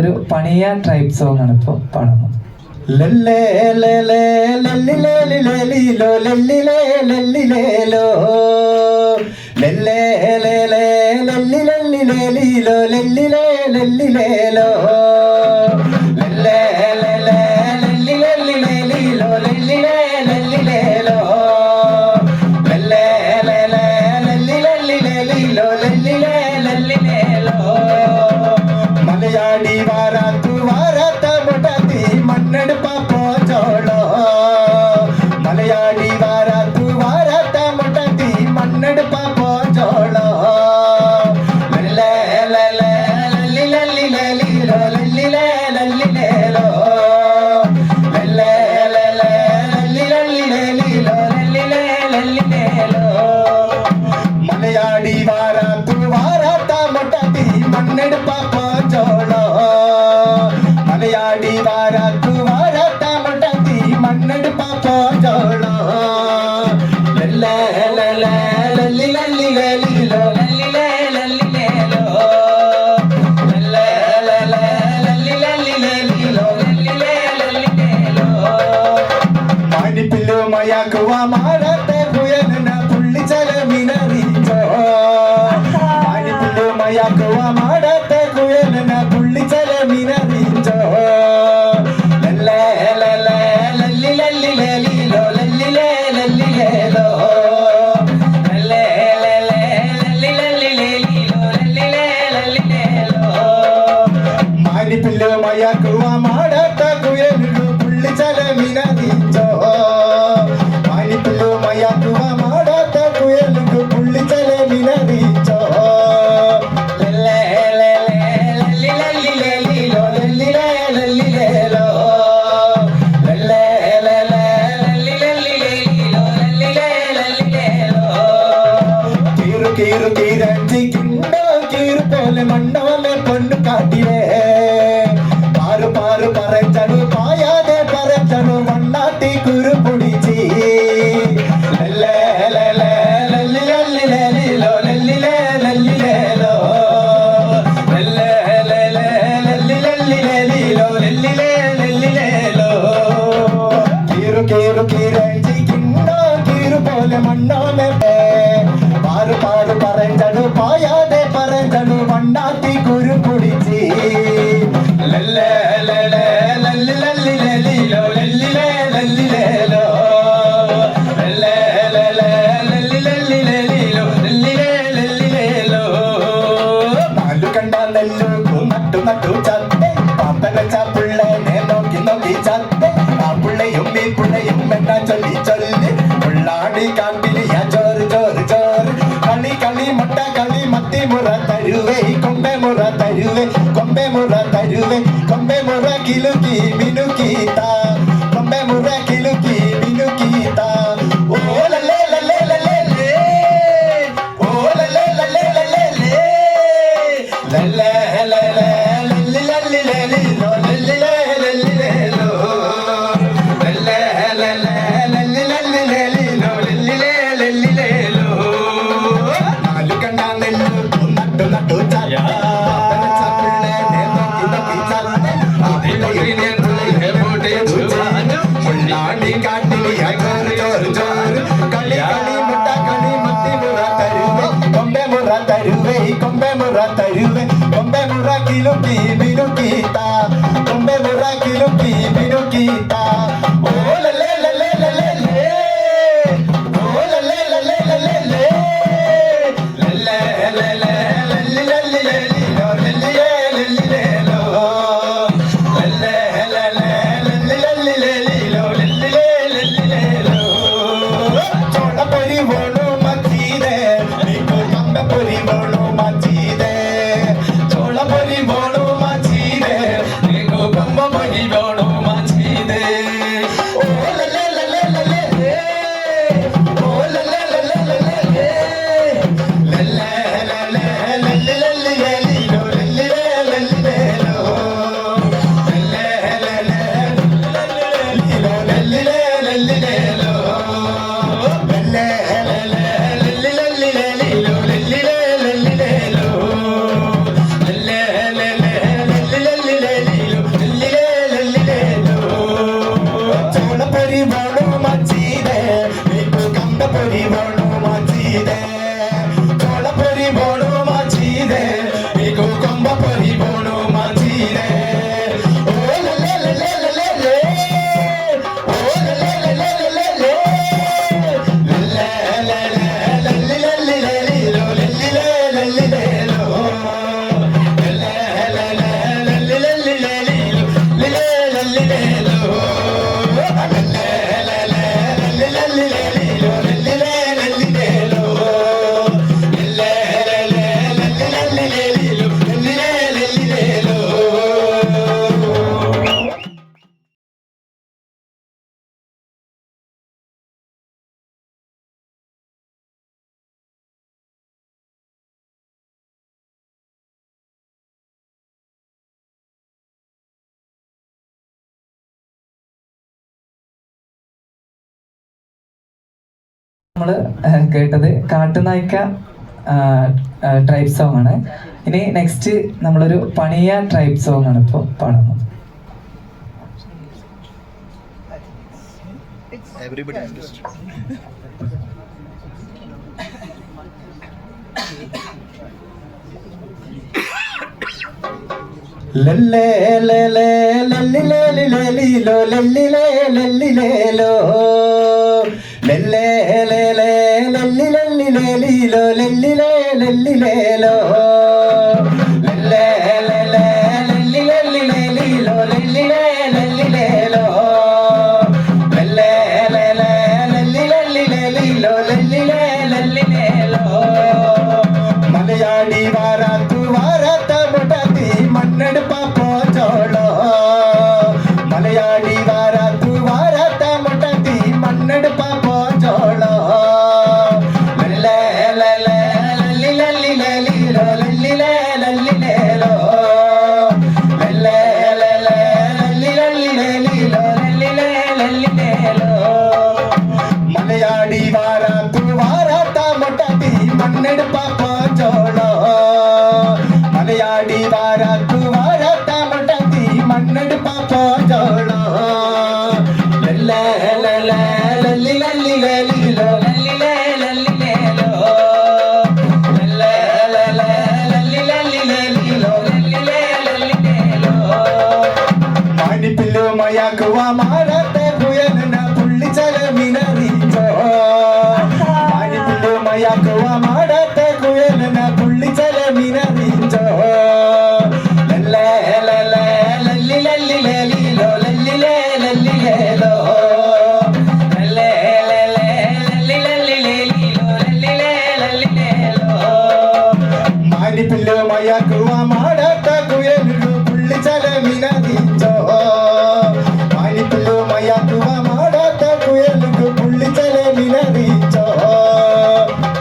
ഒരു പണിയ tribe song ആണ് ഇപ്പൊ പാടുന്നത്. ലല്ലേ ലല്ലേ ലല്ലിലേ ലല്ലിലോ ലല്ലിലേ ലല്ലിലേലോ ലല്ലേ ലല്ലേ ലല്ലിലല്ലിലേലോ ലല്ലിലേ ലല്ലിലേലോ ലല്ലേ ലല്ലേ ലല്ലിലല്ലിലേലോ ലല്ലിലേ ലല്ലിലേലോ ലല്ലേ ലല്ലേ ലല്ലിലല്ലിലേലോ ലല്ലിലേ ലല്ലിലേലോ മലയാളി വാരാത്തു വാരാത്ത മുട്ടത്തി മണ്ണെടുപ്പ പോച്ചോളോ മലയാളി വാരാത്തു വാരാത്ത മുട്ടത്തി മണ്ണെടുപ്പ പോച്ചോളോ ലല്ലേ ലല്ലേ ലല്ലിലല്ലിലേലോ ലല്ലിലേ ലല്ലിലേലോ ലല്ലേ ലല്ലേ ലല്ലിലല്ലിലേലോ ലല്ലിലേ ലല്ലിലേലോ മലയാളി വാരാത്തു വാരാത്ത മുട്ടത്തി മണ്ണെടുപ്പ പോച്ചോളോ മലയാളി വാരാത്തു വാരാത്ത മുട്ടത്തി മണ്ണെടുപ്പ പോച്ചോളോ ലല്ലേ ലല്ലേ ലല്ലിലല്ലിലേലോ ലല്ലിലേ ലല്ലിലേലോ ലല്ലേ ലല്ലേ ലല്ലിലല്ലിലേലോ ലല്ലിലേ ലല്ലിലേലോ മാനിപ്പില്ലോ മയാക്കുവ മാറാത്ത കുയലിന പുള്ളിച്ചല മിനറിച്ചോ മാനിപ്പില്ലോ മയാക്കുവ മാറാത്ത കുയലിന പുള്ളിച്ചല മിനറിച്ചോ ലല്ലേ ലല്ലേ ലല്ലിലല്ലിലേലോ ലല്ലിലേ ലല്ലിലേലോ ലല്ലേ ലല്ലേ ലല്ലിലല്ലിലേലോ ലല്ലിലേ ലല്ലിലേലോ മാനിപ്പില്ലോ മയാക്കുവ മാറാത്ത കുയലിന പുള്ളിച്ചല മിനറിച്ചോ മാനിപ്പില്ലോ മയാക്കുവ മാറാത്ത കുയലിന പുള്ളിച്ചല മിനറിച്ചോ ലല്ലേ ലല്ലേ ലല്ലിലല്ലിലേലോ ലല്ലിലേ ലല്ലിലേലോ ലല്ലേ ലല്ലേ ലല്ലിലല്ലിലേലോ ലല്ലിലേ ലല്ലിലേലോ കീറു കീറു കീരണ്ടിക്കുണ്ടോ കീറു പോലെ മണ്ണോലെ പൊണ്ണു കാട്ടിലേ പാറു പാറു പറച്ചണു പായാതെ പറച്ചണു മണ്ണാട്ടി കുരു പൊടിച്ചി ലല്ലേ ലല്ലേ ലല്ലിലല്ലിലേലോ ലല്ലിലേ ലല്ലിലേലോ ലല്ലേ ലല്ലേ ലല്ലിലല്ലിലേലോ ലല്ലിലേ ലല്ലിലേലോ കീറു കീറു കീരണ്ടിക്കുണ്ടോ കീറു പോലെ മണ്ണോലെ പാറു പാറു പറച്ചണു പായാതെ പറച്ചണു മണ്ണാട്ടി കുരു പൊടിച്ചി ലല്ലേ ലല്ലേ ലല്ലിലല്ലിലേലോ ലല്ലിലേ ലല്ലിലേലോ ലല്ലേ ലല്ലേ ലല്ലിലല്ലിലേലോ ലല്ലിലേ ലല്ലിലേലോ നാലു കണ്ട നെല്ലു നട്ടു നട്ടു ചത്തെ പാപ്പൻ വെച്ച പിള്ളേനെ നോക്കി നോക്കി ചത്തെ ആ പിള്ളയും ഈ പിള്ളയും എന്നാ ചൊല്ലി ചൊല്ലി പിള്ളാടി കാട്ടിലിയ ചോറ് ചോറ് ചോറ് കളി കളി മുട്ട കളി മത്തി മുറ തരുവേ കൊമ്പെ മുറ തരുവേ കൊമ്പെ മുറ തരുവേ കൊമ്പെ മുറ കിലുക്കി മിനുക്കീത്ത കൊമ്പെ മുറ കിലുക്കി മിനുക്കീത്ത ഓ ലല്ലേ ലല്ലേ ലല്ലേ ലേ ഓ ലല്ലേ ലല്ലേ ലല്ലേ ലേ ലല്ലേ ലല്ലേ ലല്ലിലല്ലിലേലോ ലല്ലിലേ ലല്ലിലേലോ ലല്ലേ ലല്ലേ ലല്ലിലല്ലിലേലോ ലല്ലിലേ ലല്ലിലേലോ നാലു കണ്ണ നെല്ലു നട്ടു നട്ടു പുള്ളാടി കാട്ടിലിയ ചോറ് ചോറ് ചോറ് കളി കളി മുട്ട കളി മത്തി മുറ തരുവേ കൊമ്പെ മുറ തരുവേ കൊമ്പെ മുറ തരുവേ കൊമ്പെ മുറ കിലുക്കി മിനുക്കീത്ത കൊമ്പെ മുറ കിലുക്കി മിനുക്കീത്ത ഓ ലല്ലേ ലല്ലേ ലല്ലേ ലേ ഓ ലല്ലേ ലല്ലേ ലല്ലേ ലേ ലല്ലേ ലല്ലേ ലല്ലിലല്ലിലേലോ ലല്ലിലേ ലല്ലിലേലോ ലല്ലേ ലല്ലേ ലല്ലിലല്ലിലേലോ ലല്ലിലേ ലല്ലിലേലോ ചോളപ്പൊരി വേണു മച്ചീതേ നീക്കു കമ്പപ്പൊരി വേണു മച്ചീതേ ചോളപ്പൊരി വേണു മച്ചീതേ നമ്മൾ കേട്ടത് കാട്ടുനായ്ക്ക ട്രൈബ് സോങ് ആണ്. ഇനി നെക്സ്റ്റ് നമ്മളൊരു പണിയ ട്രൈബ് സോങ് ആണ് ഇപ്പോൾ പാടുന്നത്. ലല്ലേ ലല്ലേ ലല്ലിലേ ലല്ലിലോ ലല്ലിലേ ലല്ലിലേലോ ലല്ലേ ലല്ലേ ലല്ലിലല്ലിലേലോ ലല്ലിലേ ലല്ലിലേലോ ലല്ലേ ലല്ലേ ലല്ലിലല്ലിലേലോ ലല്ലിലേ ലല്ലിലേലോ ലല്ലേ ലല്ലേ ലല്ലിലല്ലിലേലോ ലല്ലിലേ ലല്ലിലേലോ മലയാളി വാരാത്തു വാരാത്ത മുടത്തി മണ്ണെടുപ്പ പോച്ചോളോ മലയാളി വാരാത്തു വാരാത്ത മുടത്തി മണ്ണെടുപ്പ പോച്ചോളോ ലല്ലേ ലല്ലേ ലല്ലിലല്ലിലേലോ ലല്ലിലേ ലല്ലിലേലോ ലല്ലേ ലല്ലേ ലല്ലിലല്ലിലേലോ ലല്ലിലേ ലല്ലിലേലോ മലയാളി വാരാത്തു വാരാത്ത മുടത്തി മണ്ണെടുപ്പ പോച്ചോളോ മലയാളി വാരാത്തു വാരാത്ത മുടത്തി മണ്ണെടുപ്പ പോച്ചോളോ ലല്ലേ ലല്ലേ ലല്ലിലല്ലിലേലോ ലല്ലിലേ ലല്ലിലേലോ ലല്ലേ ലല്ലേ ലല്ലിലല്ലിലേലോ ലല്ലിലേ ലല്ലിലേലോ മാനിപ്പില്ലോ മയാക്കുവ മാറാത്തെ പുയലിന പുള്ളിച്ചല മിനറിച്ചോ മാനിപ്പില്ലോ മയാക്കുവ മാറാത്തെ കുയലിന പുള്ളിച്ചല മിനറിച്ചോ ലല്ലേ ലല്ലേ ലല്ലിലല്ലിലേലോ ലല്ലിലേ ലല്ലിലേലോ ലല്ലേ ലല്ലേ ലല്ലിലല്ലിലേലോ ലല്ലിലേ ലല്ലിലേലോ മാനിപ്പില്ലോ മയാക്കുവ മാറാത്ത കുയലിനു പുള്ളിച്ചല മിനറിച്ചോ മാനിപ്പില്ലോ മയാക്കുവ മാറാത്ത കുയലിനു പുള്ളിച്ചല മിനറിച്ചോ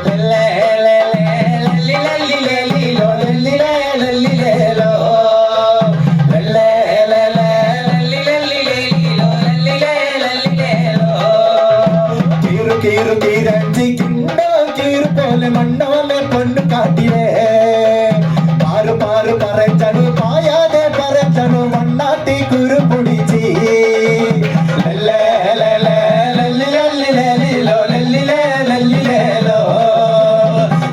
ലല്ലേ ലല്ലേ ലല്ലിലല്ലിലേലോ ലല്ലിലേ ലല്ലിലേലോ ലല്ലേ ലല്ലേ ലല്ലിലല്ലിലേലോ ലല്ലിലേ ലല്ലിലേലോ കീറു കീറു കീരഞ്ചിക്കുണ്ടോ കീറു പോലെ മണ്ണോലെ പൊണ്ണു കാട്ടിയേ പാറു പാറു പറച്ചണു പായാതെ പറച്ചണു മണ്ണാത്തി കുരു പൊടിച്ചി ലല്ലേ ലല്ലേ ലല്ലിലല്ലിലേലോ ലല്ലിലേ ലല്ലിലേലോ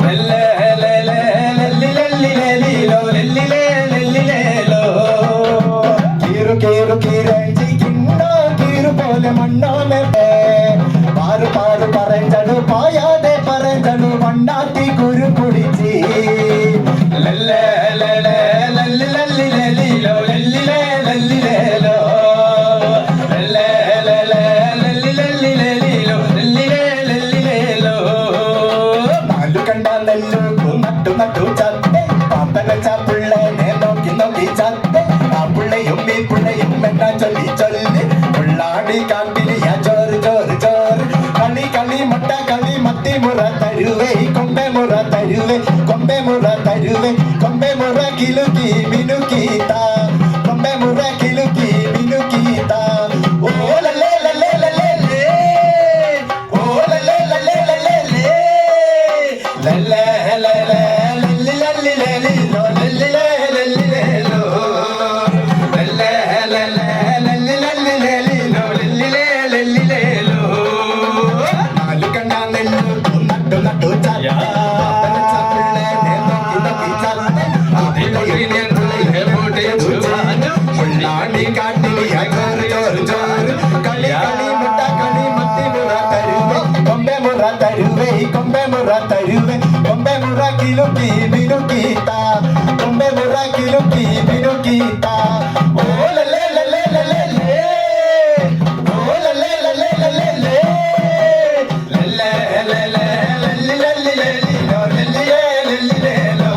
ലല്ലേ ലല്ലേ ലല്ലിലല്ലിലേലോ ലല്ലിലേ ലല്ലിലേലോ കീറു കീറു കീരഞ്ചിക്കുണ്ടോ കീറു പോലെ മണ്ണോലെ പാറു പാറു പറച്ചണു പായാതെ പറച്ചണു മണ്ണാത്തി കുരു പൊടിച്ചി ലല്ലേ ലല്ലേ ലല്ലിലല്ലിലേലോ ലല്ലിലേ ലല്ലിലേലോ ലല്ലേ ലല്ലേ ലല്ലിലല്ലിലേലോ ലല്ലിലേ ലല്ലിലേലോ നാലു കണ്ട നെല്ലു നട്ടു നട്ടു ചത്തെ പാപ്പന ചാപ്പിള്ളനെ നോക്കി നോക്കി ചത്തെ ആ പിള്ളയും ഈ പിള്ളയും എന്നാ ചൊല്ലി ചൊല്ലി ഉള്ളാടി കാട്ടിലിയ ചോറ് ചോറ് ചോറ് കളി കളി മുട്ട കളി മത്തി മുറ തരുവേ കൊമ്പെ മുറ തരുവേ കൊമ്പെ മുറ തരുവേ കൊമ്പെ മുറ കിലുക്കി മിനുക്കീത്ത കൊമ്പെ മുറ കിലുക്കി മിനുക്കീത്ത ഓ ലല്ലേ ലല്ലേ ലല്ലേ ലേ ഓ ലല്ലേ ലല്ലേ ലല്ലേ ലേ ലല്ലേ ലല്ലേ ലല്ലിലല്ലിലേലോ ലല്ലിലേ ലല്ലിലേലോ ലല്ലേ ലല്ലേ ലല്ലിലല്ലിലേലോ ലല്ലിലേ ലല്ലിലേലോ നാലു കണ്ട നെല്ലു നട്ടു നട്ടു ചായ ഉള്ളാടി കാട്ടിലിയ ചോറ് ചോറ് ചോറ് കളി കളി മുട്ട കളി മത്തി മുറ തരുവേ കൊമ്പെ മുറ തരുവേ കൊമ്പെ മുറ തരുവേ കൊമ്പെ മുറ കിലുക്കി മിനുക്കീത്ത കൊമ്പെ മുറ കിലുക്കി മിനുക്കീത്ത ഓ ലല്ലേ ലല്ലേ ലല്ലേ ലേ ഓ ലല്ലേ ലല്ലേ ലല്ലേ ലേ ലല്ലേ ലല്ലേ ലല്ലിലല്ലിലേലോ ലല്ലിലേ ലല്ലിലേലോ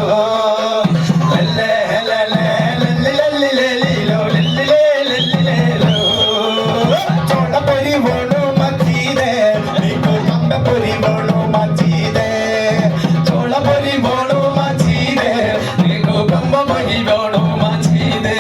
ലല്ലേ ലല്ലേ ലല്ലിലല്ലിലേലോ ലല്ലിലേ ലല്ലിലേലോ ചോളപ്പൊരി വേണു മച്ചീതേ നീക്കു കമ്പപ്പൊരി വേണു മച്ചീതേ ചോളപ്പൊരി വേണു മച്ചീതേ നീക്കു കമ്പപ്പൊരി വേണു മച്ചീതേ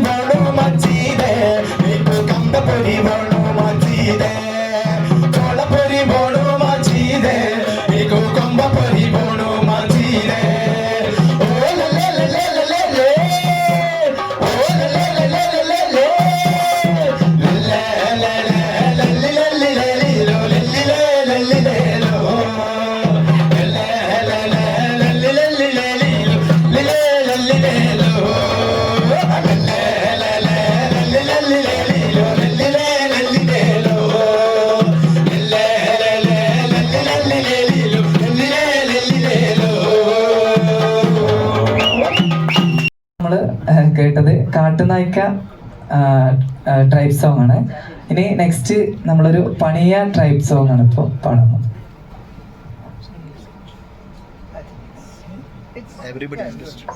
വേണു മച്ചീതേ നീക്കു കമ്പപ്പൊരി വേണു മച്ചീതേ ചോളപ്പൊരി വേണു മച്ചീതേ നീക്കു കൊമ്പപ്പൊരി വേണു മച്ചീതേ ഓ ലേ ലേ ലേ ലേ ലേ ലേ ഓ ലേ ലേ ലേ ലേ ലേ ലേ ലേ ലേ ലേ ലേ ലേ ലേ ലേ ലോ ലേ ലേ ലേ ലേ ലോ നമ്മള് കേട്ടത് കാട്ടുനായ്ക്ക ട്രൈബ് സോങ് ആണ്. ഇനി നെക്സ്റ്റ് നമ്മളൊരു പണിയ ട്രൈബ് സോങ് ആണ് ഇപ്പോൾ പാടുന്നത്. Everybody understood.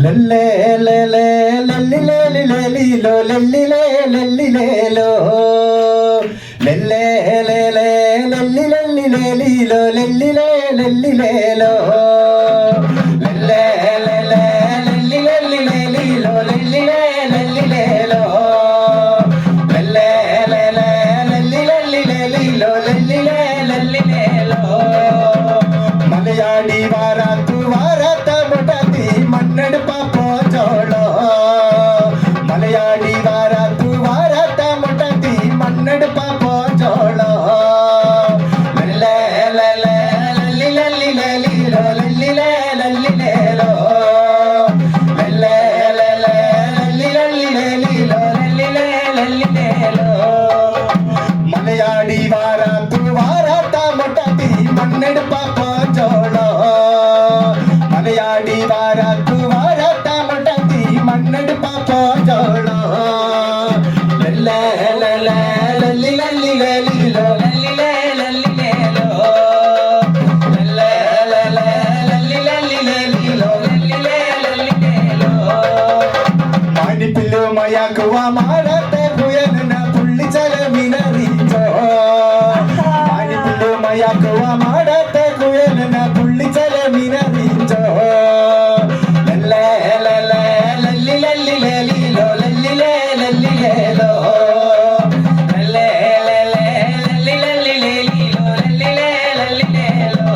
ലല്ലേ ലല്ലേ ലല്ലിലേ ലല്ലിലോ ലല്ലിലേ ലല്ലിലേലോ ലല്ലേ ലല്ലേ ലല്ലി ലല്ലിലേലോ ലല്ലിലേ ലല്ലിലേലോ ലല്ലേ ലല്ലേ ലല്ലി ലല്ലിലേലോ ലല്ലിലേ ലല്ലിലേലോ ലല്ലേ ലല്ലേ ലല്ലി ലല്ലിലേലോ ലല്ലിലേ ലല്ലിലേലോ മലയാളി വാരാത്തു വാരാത്ത മുട്ടത്തി മണ്ണെടുപ്പ പോച്ചോളോ മലയാളി വാരാത്തു വാരാത്ത മുട്ടത്തി മണ്ണെടുപ്പ പോച്ചോളോ ലല്ലേ ലല്ലേ ലല്ലി ലല്ലിലേലോ ലല്ലിലേ ലല്ലിലേലോ ലല്ലേ ലല്ലേ ലല്ലി ലല്ലിലേലോ ലല്ലിലേ ലല്ലിലേലോ മലയാളി വാരാത്തു വാരാത്ത മുട്ടത്തി മണ്ണെടുപ്പ പോച്ചോളോ മലയാളി വാരാത്തു വാരാത്ത മുട്ടത്തി മണ്ണെടുപ്പ പോച്ചോളോ ലല്ലേ ലല്ലേ ലല്ലി ലല്ലിലേലോ ലല്ലിലേ ലല്ലിലേലോ ലല്ലേ ലല്ലേ ലല്ലി ലല്ലിലേലോ ലല്ലിലേ ലല്ലിലേലോ മാനിപ്പില്ലോ മയാക്കുവ മാടത്തെ കുയലിന പുള്ളിച്ചല മിനറിച്ചോ മാനിപ്പില്ലോ മയാക്കുവ മാടത്തെ കുയലിന പുള്ളിച്ചല മിനറിച്ചോ ലല്ലേ ലല്ലേ ലല്ലി ലല്ലിലേലോ ലല്ലിലേ ലല്ലിലേലോ ലല്ലേ ലല്ലേ ലല്ലി ലല്ലിലേലോ ലല്ലിലേ ലല്ലിലേലോ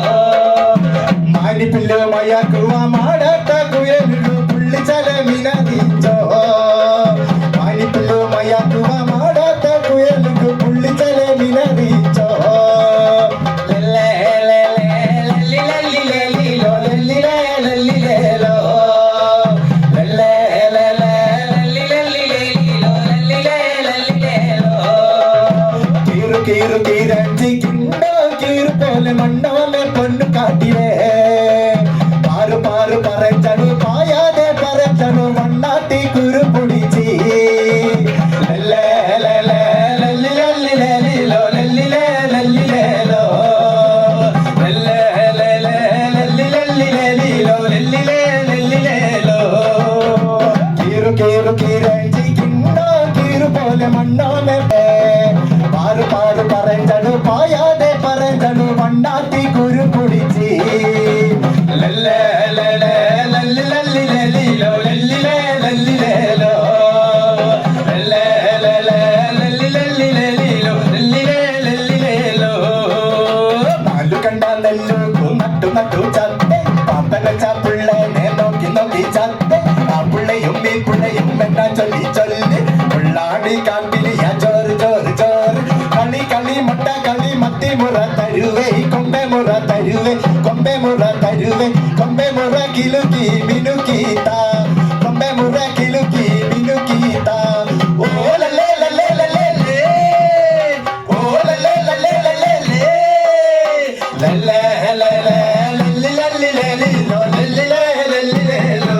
മാനിപ്പില്ലോ മയാക്കുവ മാടത്തെ കുയലിന പുള്ളിച്ചല മിനറിച്ചോ മാനിപ്പില്ലോ മയാക്കുവ മാടത്തെ കുയലിന പുള്ളിച്ചല മിനറിച്ചോ ലല്ലേ ലല്ലേ ലല്ലി ലല്ലിലേലോ ലല്ലിലേ ലല്ലിലേലോ ലല്ലേ ലല്ലേ ലല്ലി ലല്ലിലേലോ ലല്ലിലേ ലല്ലിലേലോ കീറു കീറു കീരഞ്ചി കിണ്ടോ കീറു പോലെ മണ്ണോലെ പൊന്നു കാട്ടിലേ പാറു പാറു പറച്ചണു പായാതെ പറച്ചണു മണ്ണാത്തി കുരു പൊടിച്ചി ലല്ലേ ലല്ലേ ലല്ലി ലല്ലിലേലോ ലല്ലിലേ ലല്ലിലേലോ ലല്ലേ ലല്ലേ ലല്ലി ലല്ലിലേലോ ലല്ലിലേ ലല്ലിലേലോ കീറു കീറു കീരഞ്ചി കിണ്ടോ കീറു പോലെ മണ്ണോലെ പാറു പാറു പറച്ചണു പായാതെ പറച്ചണു മണ്ണാത്തി കുരു പൊടിച്ചി ലല്ലേ ലല്ലേ ലല്ലി ലല്ലിലേലോ ലല്ലിലേ ലല്ലിലേലോ ലല്ലേ ലല്ലേ ലല്ലി ലല്ലിലേലോ ലല്ലിലേ ലല്ലിലേലോ നാലു കണ്ട നെല്ലു നട്ടു നട്ടു ചത്തെ പാപ്പന ചാപ്പിള്ളനെ നോക്കി നോക്കി ചത്തെ ആ പിള്ളയും ഈ പിള്ളയും എന്നാ ചൊല്ലി ചൊല്ലി പിള്ളാടി കാട്ടിലിയ ചോറ് ചോറ് ചോറ് കളി കളി മുട്ട കളി മത്തി മുറ തരുവേ കൊമ്പെ മുറ തരുവേ കൊമ്പെ മുറ തരുവേ കൊമ്പെ മുറ കിലുക്കി മിനുക്കീത്ത കൊമ്പെ മുറ കിലുക്കി മിനുക്കീത്ത ഓ ലല്ലേ ലല്ലേ ലല്ലേ ലേ ഓ ലല്ലേ ലല്ലേ ലല്ലേ ലേ ലല്ലേ ലല്ലേ ലല്ലി ലല്ലിലേലോ ലല്ലിലേ ലല്ലിലേലോ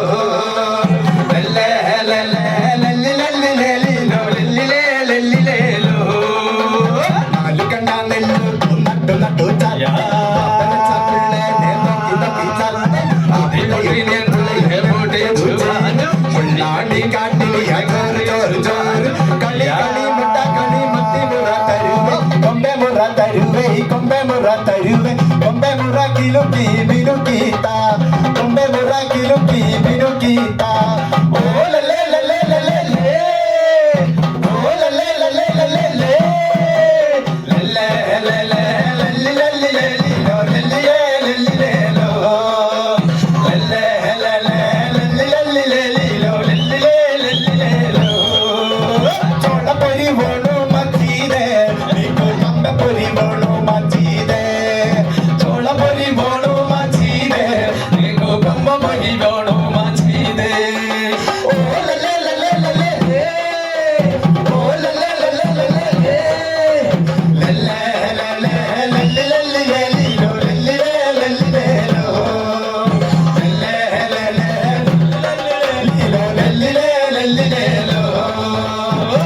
ലല്ലേ ലല്ലേ ലല്ലി ലല്ലിലേലോ ലല്ലിലേ ലല്ലിലേലോ നാലു കണ്ട നെല്ലു നട്ടു നട്ടു ചപ്പിള്ളനെ നോക്കി നോക്കി ചത്തെ ആ മുള്ളാടി കാട്ടിലിയ ചോറ് ചോറ് ചോറ് കളി കളി മുട്ട കളി മത്തി മുറ തരുവേ കൊമ്പെ മുറ തരുവേ കൊമ്പെ മുറ തരുവേ minuquita, come burra minuquita. Oh la la la la la la la, oh la la la la la la la, la la la la la la la la la, lo la la la la la lo, la la la la la la la la la lo, la la la la la lo. Chola peri bono machide, niku kamba peri bono machide. Chola peri bono machide, niku kamba peri bono machide. Oh la la la la la la, oh la la la la la la, la la la la la la la la lo, la la la la la lo, la la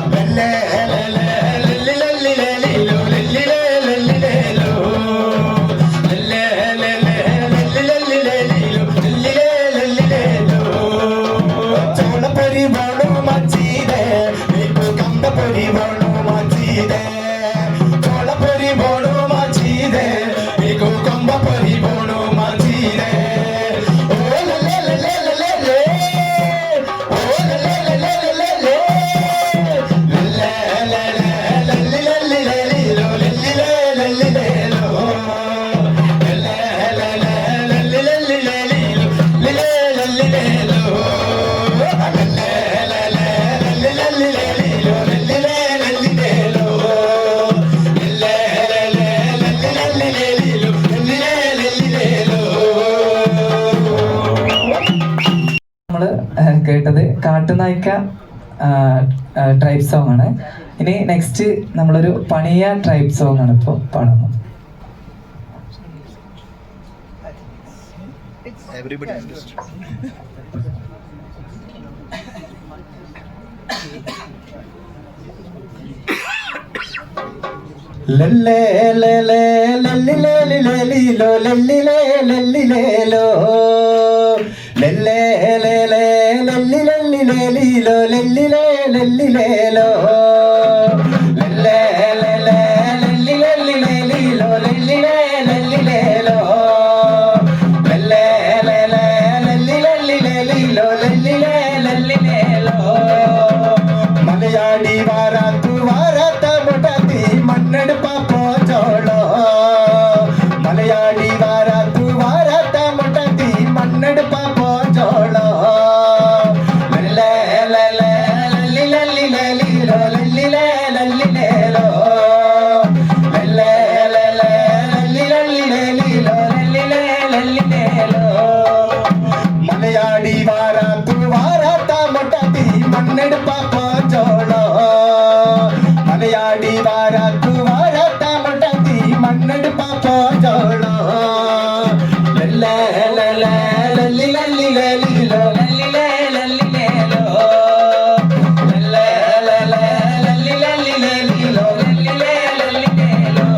la la la la la lo. നമ്മൾ കേട്ടത് Kattunayaka tribe song ആണ്. ഇനി next നമ്മളൊരു പണിയ tribe song ആണ് ഇപ്പോൾ പാടുന്നത്. Everybody understood. ലല്ലേ ലല്ലേ ലല്ലിലേ ലല്ലിലോ ലല്ലിലേ ലല്ലിലേലോ ലല്ലേ ലല്ലേ ലല്ലിലല്ലിലേലോ ലല്ലിലേ ലല്ലിലേലോ ലല്ലേ ലല്ലേ ലല്ലിലല്ലിലേലോ ലല്ലിലേ ലല്ലിലേലോ ലല്ലേ ലല്ലേ ലല്ലിലല്ലിലേലോ ലല്ലിലേ ലല്ലിലേലോ Malayali വാരാത്തു വാരാത്ത മുടത്തി മണ്ണെടുപ്പ പോച്ചോളോ Malayali വാരാത്തു വാരാത്ത മുടത്തി മണ്ണെടുപ്പ പോച്ചോളോ ലല്ലേ ലല്ലേ ലല്ലിലല്ലിലേലോ ലല്ലിലേ ലല്ലിലേലോ ലല്ലേ ലല്ലേ ലല്ലിലല്ലിലേലോ ലല്ലിലേ ലല്ലിലേലോ Malayali വാരാത്തു വാരാത്ത മുടത്തി മണ്ണെടുപ്പ പോച്ചോളോ Malayali വാരാത്തു വാരാത്ത മുടത്തി മണ്ണെടുപ്പ പോച്ചോളോ ലല്ലേ ലല്ലേ ലല്ലിലല്ലിലേലോ ലല്ലിലേ ലല്ലിലേലോ ലല്ലേ ലല്ലേ ലല്ലിലല്ലിലേലോ ലല്ലിലേ ലല്ലിലേലോ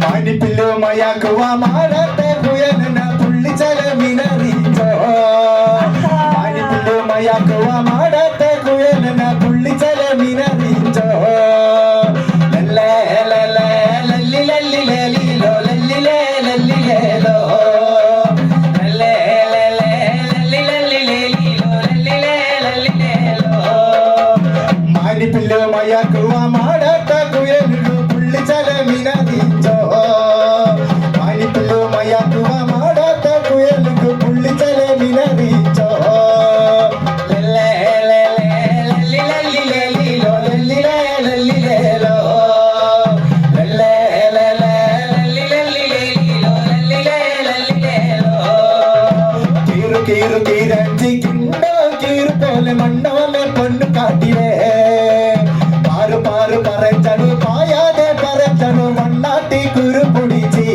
മാനിപ്പില്ലോ മയാക്കുവ മാറാത്ത കുയലിന പുള്ളിച്ചല മിനറിച്ചോ മാനിപ്പില്ലോ മയാക്കുവ മാറാത്ത കുയലിന പുള്ളിച്ചല മിനറിച്ചോ ലല്ലേ ലല്ലേ ലല്ലിലല്ലിലേലോ ലല്ലിലേ ലല്ലിലേലോ ലല്ലേ ലല്ലേ ലല്ലിലല്ലിലേലോ ലല്ലിലേ ലല്ലിലേലോ മാനിപ്പില്ലോ മയാക്കുവ മാറാത്ത കുയലിനു പുള്ളിച്ചല മിനറിച്ചോ മാനിപ്പില്ലോ മയാക്കുവ മാറാത്ത കുയലിനു പുള്ളിച്ചല മിനറിച്ചോ ലല്ലേ ലല്ലേ ലല്ലിലല്ലിലേലോ ലല്ലിലേ ലല്ലിലേലോ ലല്ലേ ലല്ലേ ലല്ലിലല്ലിലേലോ ലല്ലിലേ ലല്ലിലേലോ കീറു കീറു കീരഞ്ചിക്കുണ്ടോ കീറു പോലെ മണ്ണോമെ പൊണ്ണു കാട്ടിവേ പാറു പാറു പറച്ചണു പായാതെ പറച്ചണു മണ്ണാട്ടി കുരു പൊടിച്ചി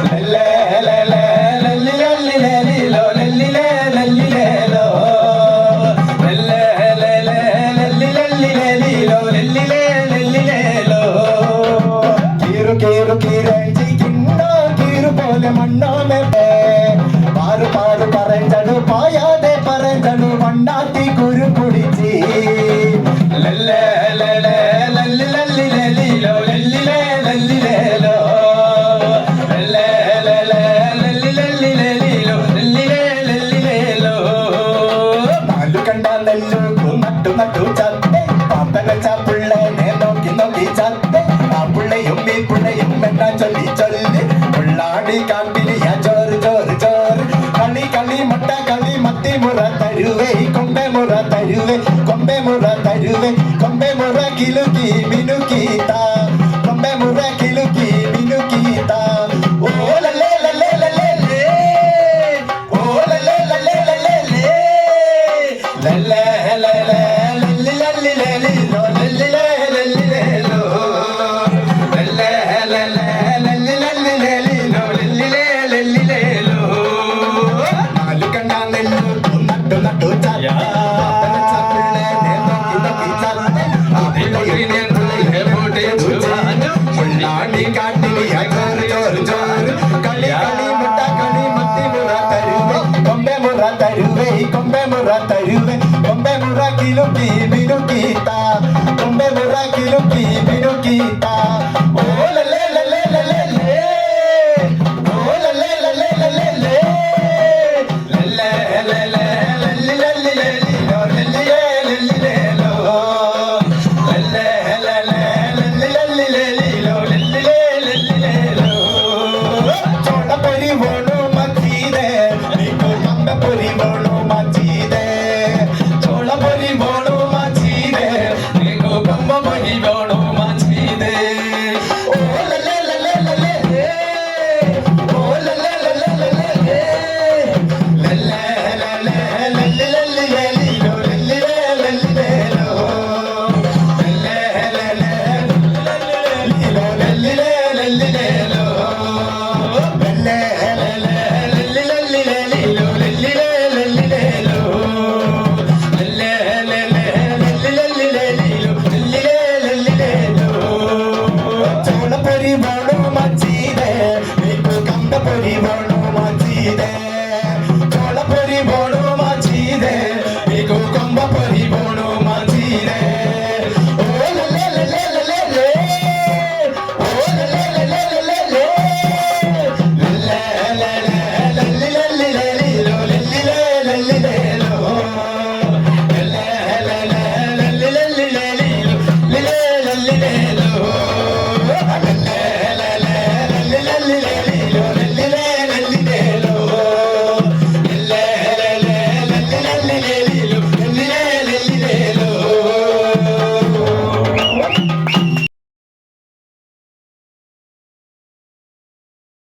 ലല്ലേ ലല്ലേ ലല്ലിലല്ലിലേലോ ലല്ലിലേ ലല്ലിലേലോ ലല്ലേ ലല്ലേ ലല്ലിലല്ലിലേലോ ലല്ലിലേ ലല്ലിലേലോ കീറു കീറു കീരഞ്ചിക്കുണ്ടോ കീറു പോലെ മണ്ണോമെ പാറു പാറു പറച്ചണു പായാതെ പറച്ചണു മണ്ണാട്ടി കുരു പൊടിച്ചി ലല്ലേ ലല്ലേ ലല്ലിലല്ലിലേലോ ലല്ലിലേ ലല്ലിലേലോ ലല്ലേ നാലു കണ്ണാ നെല്ലു നട്ടു നട്ടു മുള്ളാണ്ടി കാട്ടിലിയ ചോറ് ചോറ് ചോറ് കളി കളി മുട്ട കളി മത്തി മുറ തരുവേ കൊമ്പെ മുറ തരുവേ കൊമ്പെ മുറ തരുവേ കൊമ്പെ മുറ കിലുക്കി മിനുക്കീത്ത കൊമ്പെ മുറ കിലുക്കി മിനുക്കീത്ത ഓലല്ലേ